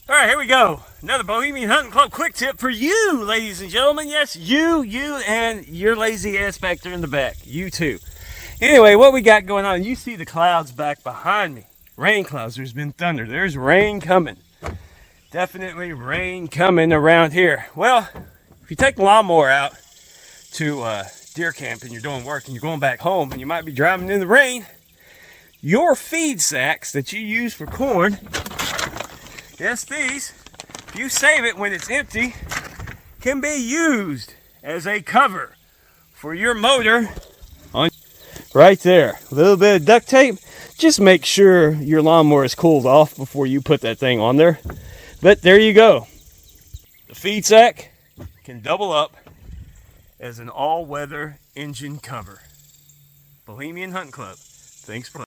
All right, here we go. Another Bohemian Hunting Club quick tip for you, ladies and gentlemen. Yes, you, and your lazy ass back there in the back. You too. Anyway, what we got going on, you see the clouds back behind me. Rain clouds, there's been thunder. There's rain coming. Definitely rain coming around here. Well, if you take the lawnmower out to deer camp and you're doing work and you're going back home and you might be driving in the rain, your feed sacks that you use for corn, yes, these, if you save it when it's empty, can be used as a cover for your motor on right there. A little bit of duct tape. Just make sure your lawnmower is cooled off before you put that thing on there. But there you go. The feed sack can double up as an all-weather engine cover. Bohemian Hunting Club. Thanks for